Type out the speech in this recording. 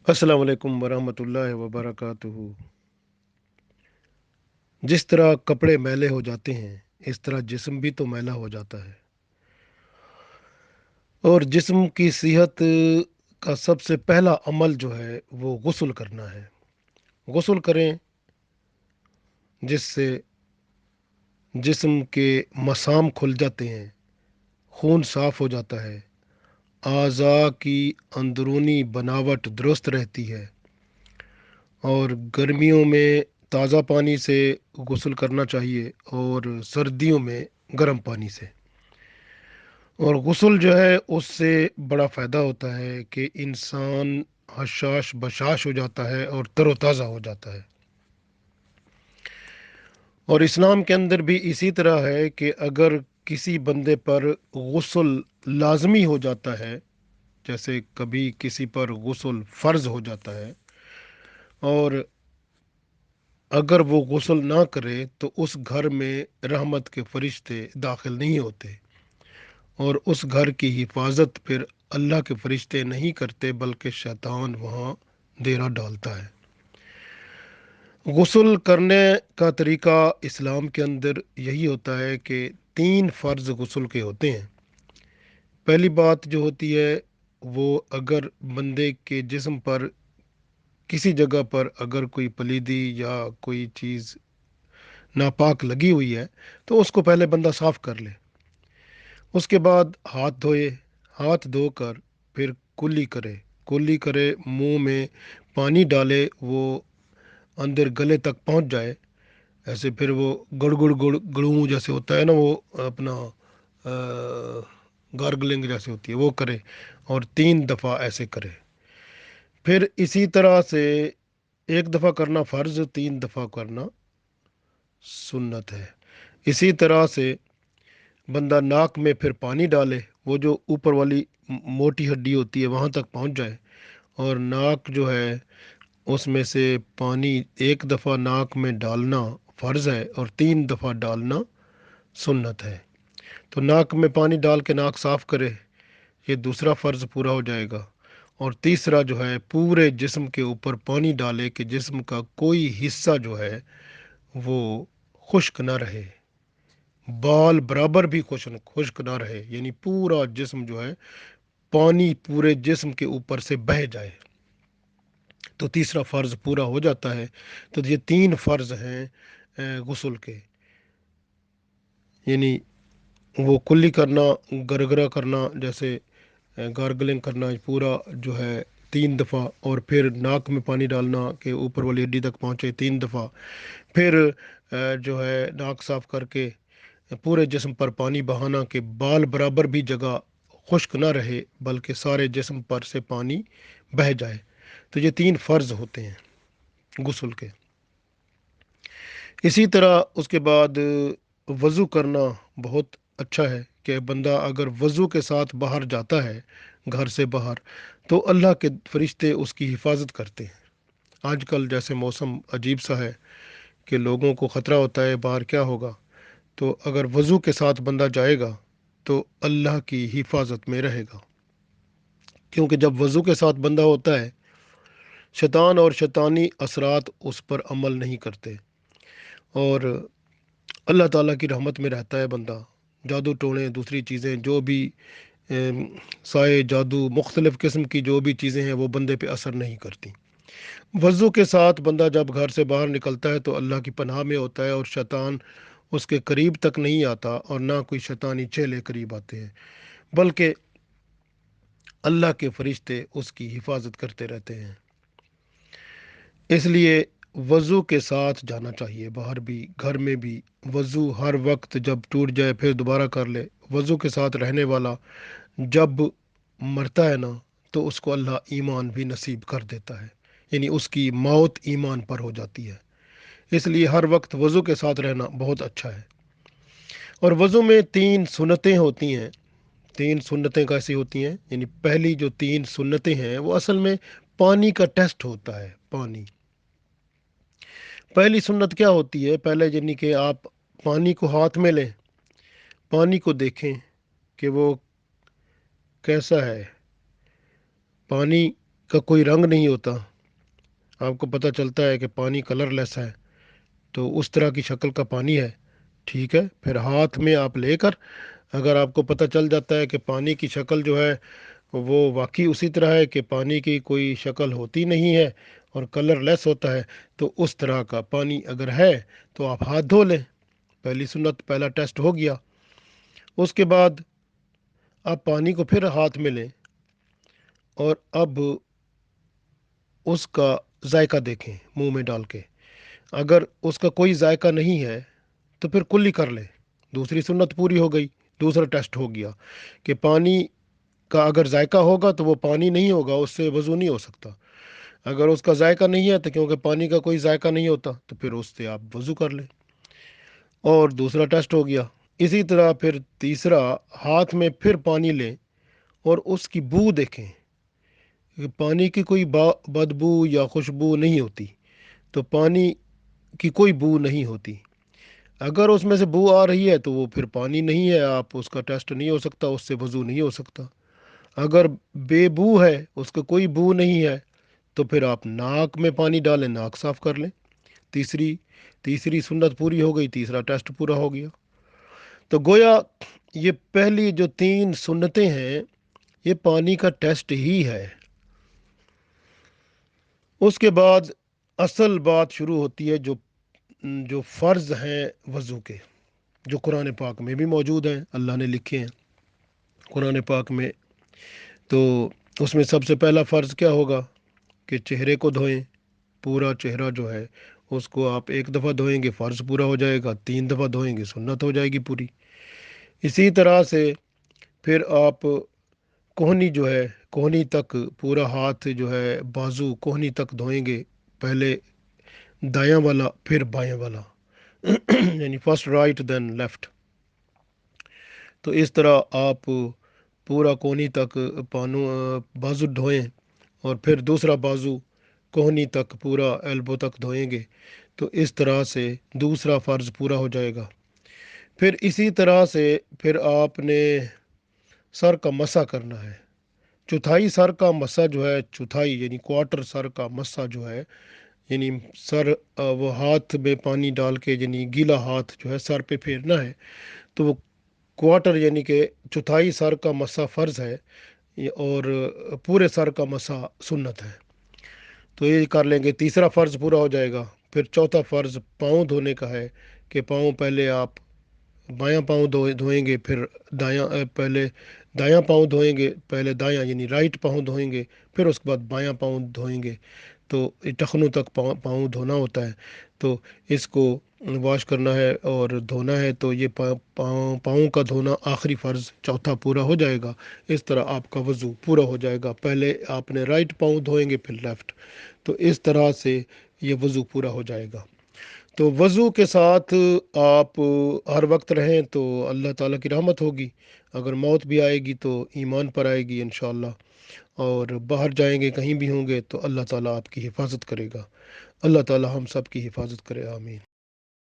अस्सलाम वालेकुम वरहमतुल्लाहि वबरकातुहू। जिस तरह कपड़े मैले हो जाते हैं, इस तरह जिस्म भी तो मैला हो जाता है। और जिस्म की सेहत का सबसे पहला अमल जो है वो गुस्ल करना है। गुस्ल करें जिससे जिस्म के मसाम खुल जाते हैं, खून साफ हो जाता है, आज़ा की अंदरूनी बनावट दुरुस्त रहती है। और गर्मियों में ताज़ा पानी से गुस्ल करना चाहिए और सर्दियों में गर्म पानी से। और गुस्ल जो है उससे बड़ा फ़ायदा होता है कि इंसान हशाश बशाश हो जाता है और तरोताज़ा हो जाता है। और इस्लाम के अंदर भी इसी तरह है कि अगर किसी बंदे पर गुस्ल लाजमी हो जाता है, जैसे कभी किसी पर गुस्ल फ़र्ज हो जाता है, और अगर वो गुस्ल ना करे तो उस घर में रहमत के फरिश्ते दाखिल नहीं होते, और उस घर की हिफाजत फिर अल्लाह के फरिश्ते नहीं करते बल्कि शैतान वहाँ डेरा डालता है। गुस्ल करने का तरीका इस्लाम के अंदर यही होता है कि तीन फ़र्ज़ गुस्ल के होते हैं। पहली बात जो होती है वो, अगर बंदे के जिस्म पर किसी जगह पर अगर कोई पलीदी या कोई चीज़ नापाक लगी हुई है तो उसको पहले बंदा साफ़ कर ले। उसके बाद हाथ धोए, हाथ धोकर फिर कुल्ली करे। कुल्ली करे, मुंह में पानी डाले, वो अंदर गले तक पहुंच जाए। ऐसे फिर वो गुड़ गुड़ गुड़ गुड़ू जैसे होता है ना, वो अपना गार्गलिंग जैसे होती है वो करे, और 3 दफ़ा ऐसे करे। फिर इसी तरह से एक दफ़ा करना फ़र्ज़, 3 दफ़ा करना सुन्नत है। इसी तरह से बंदा नाक में फिर पानी डाले, वो जो ऊपर वाली मोटी हड्डी होती है वहाँ तक पहुँच जाए, और नाक जो है उसमें से पानी एक दफ़ा नाक में डालना फ़र्ज़ है और 3 दफ़ा डालना सुन्नत है। तो नाक में पानी डाल के नाक साफ़ करे, ये दूसरा फ़र्ज़ पूरा हो जाएगा। और तीसरा जो है, पूरे जिस्म के ऊपर पानी डाले कि जिस्म का कोई हिस्सा जो है वो खुश्क ना रहे, बाल बराबर भी खुश्क ना रहे, यानी पूरा जिस्म जो है पानी पूरे जिस्म के ऊपर से बह जाए, तो तीसरा फ़र्ज़ पूरा हो जाता है। तो ये 3 फ़र्ज़ हैं गुस्ल के, यानी वो कुल्ली करना, गरगरा करना, जैसे गार्गलिंग करना पूरा जो है 3 दफ़ा, और फिर नाक में पानी डालना कि ऊपर वाली हड्डी तक पहुँचे 3 दफ़ा। फिर जो है नाक साफ करके पूरे जिस्म पर पानी बहाना कि बाल बराबर भी जगह खुश्क ना रहे बल्कि सारे जिस्म पर से पानी बह जाए। तो ये 3 फ़र्ज़ होते हैं गुस्ल के। इसी तरह उसके बाद वज़ू करना बहुत अच्छा है कि बंदा अगर वज़ू के साथ बाहर जाता है, घर से बाहर, तो अल्लाह के फरिश्ते उसकी हिफाजत करते हैं। आजकल जैसे मौसम अजीब सा है कि लोगों को ख़तरा होता है बाहर क्या होगा, तो अगर वज़ू के साथ बंदा जाएगा तो अल्लाह की हिफाजत में रहेगा। क्योंकि जब वज़ू के साथ बंदा होता है, शैतान और शैतानी असरात उस पर अमल नहीं करते, और अल्लाह ताला की रहमत में रहता है बंदा। जादू टोने दूसरी चीज़ें जो भी अम, साए जादू मुख्तलिफ़ किस्म की जो भी चीज़ें हैं वो बंदे पे असर नहीं करती। वज़ू के साथ बंदा जब घर से बाहर निकलता है तो अल्लाह की पनाह में होता है, और शैतान उसके करीब तक नहीं आता, और ना कोई शैतानी चेले करीब आते हैं, बल्कि अल्लाह के फरिश्ते उसकी हिफाजत करते रहते हैं। इसलिए वज़ू के साथ जाना चाहिए, बाहर भी घर में भी। वज़ू हर वक्त जब टूट जाए फिर दोबारा कर ले। वज़ू के साथ रहने वाला जब मरता है ना, तो उसको अल्लाह ईमान भी नसीब कर देता है, यानी उसकी मौत ईमान पर हो जाती है। इसलिए हर वक्त वज़ू के साथ रहना बहुत अच्छा है। और वज़ू में 3 सुन्नतें होती हैं। 3 सुन्नतें कैसी होती हैं, यानी पहली जो 3 सुन्नतें हैं वो असल में पानी का टेस्ट होता है। पानी, पहली सुन्नत क्या होती है, पहले यानी कि आप पानी को हाथ में लें, पानी को देखें कि वो कैसा है। पानी کا کوई रंग नहीं होता, आपको पता चलता है कि पानी कलरलेस है, तो उस तरह की शक्ल का पानी है। ठीक है, फिर हाथ में आप लेकर, अगर आपको पता चल जाता है कि पानी की शक्ल जो है वो वाकई उसी तरह है कि पानी की कोई शक्ल होती नहीं है और कलरलेस होता है, तो उस तरह का पानी अगर है तो आप हाथ धो लें। पहली सुन्नत, पहला टेस्ट हो गया। उसके बाद आप पानी को फिर हाथ में लें और अब उसका जायका देखें मुंह में डाल के। अगर उसका कोई जायका नहीं है तो फिर कुल्ली कर लें। दूसरी सुन्नत पूरी हो गई, दूसरा टेस्ट हो गया कि पानी का अगर जायका होगा तो वो पानी नहीं होगा, उससे वज़ू नहीं हो सकता। अगर उसका जायका नहीं है तो क्योंकि पानी का कोई जायका नहीं होता तो फिर उससे आप वज़ू कर लें, और दूसरा टेस्ट हो गया। इसी तरह फिर तीसरा, हाथ में फिर पानी लें और उसकी बू देखें कि पानी की कोई बदबू या खुशबू नहीं होती, तो पानी की कोई बू नहीं होती। अगर उसमें से बू आ रही है तो वो फिर पानी नहीं है, आप उसका टेस्ट नहीं हो सकता, उससे वज़ू नहीं हो सकता। अगर बेबू है, उसका कोई बू नहीं है, तो फिर आप नाक में पानी डालें, नाक साफ कर लें। तीसरी तीसरी सुन्नत पूरी हो गई, तीसरा टेस्ट पूरा हो गया। तो गोया ये पहली जो तीन सुन्नतें हैं ये पानी का टेस्ट ही है। उसके बाद असल बात शुरू होती है, जो जो फ़र्ज़ हैं वज़ू के, जो कुरान पाक में भी मौजूद हैं, अल्लाह ने लिखे हैं कुरान पाक में। तो उसमें सबसे पहला फ़र्ज़ क्या होगा कि चेहरे को धोएं। पूरा चेहरा जो है उसको आप एक दफ़ा धोएंगे फ़र्ज़ पूरा हो जाएगा, तीन दफ़ा धोएंगे सुन्नत हो जाएगी पूरी। इसी तरह से फिर आप कोहनी जो है, कोहनी तक पूरा हाथ जो है बाजू कोहनी तक धोएंगे, पहले दायां वाला फिर बायां वाला यानी फर्स्ट राइट देन लेफ्ट। तो इस तरह आप पूरा कोहनी तक बाजू धोएं और फिर दूसरा बाजू कोहनी तक पूरा एल्बो तक धोएंगे। तो इस तरह से दूसरा फ़र्ज़ पूरा हो जाएगा। फिर इसी तरह से फिर आपने सर का मसा करना है। चौथाई सर का मसा जो है, चौथाई यानी क्वार्टर सर का मसा जो है, यानी सर वो हाथ में पानी डाल के यानी गीला हाथ जो है सर पे फेरना है, तो वो क्वार्टर यानी कि चौथाई सर का मसा फ़र्ज़ है, और पूरे सर का मसा सुन्नत है। तो ये कर लेंगे, तीसरा फ़र्ज़ पूरा हो जाएगा। फिर चौथा फ़र्ज़ पाँव धोने का है कि पाँव पहले आप बायां पाँव धोएंगे, फिर पहले दायां पाँव धोएंगे, पहले दायां यानी राइट पाँव धोएंगे, फिर उसके बाद बायां पाँव धोएंगे। तो ये टखनों तक पाँव पाँव धोना होता है, तो इसको वॉश करना है और धोना है। तो ये पाँव पाँव का धोना आखिरी फ़र्ज़ चौथा पूरा हो जाएगा। इस तरह आपका वज़ू पूरा हो जाएगा। पहले आपने राइट पाँव धोएंगे फिर लेफ़्ट, तो इस तरह से ये वज़ू पूरा हो जाएगा। तो वज़ू के साथ आप हर वक्त रहें तो अल्लाह ताला की रहमत होगी। अगर मौत भी आएगी तो ईमान पर आएगी इंशाअल्लाह। और बाहर जाएंगे कहीं भी होंगे तो अल्लाह ताला आपकी हिफाजत करेगा। अल्लाह ताला हम सब की हिफाजत करे, आमीन।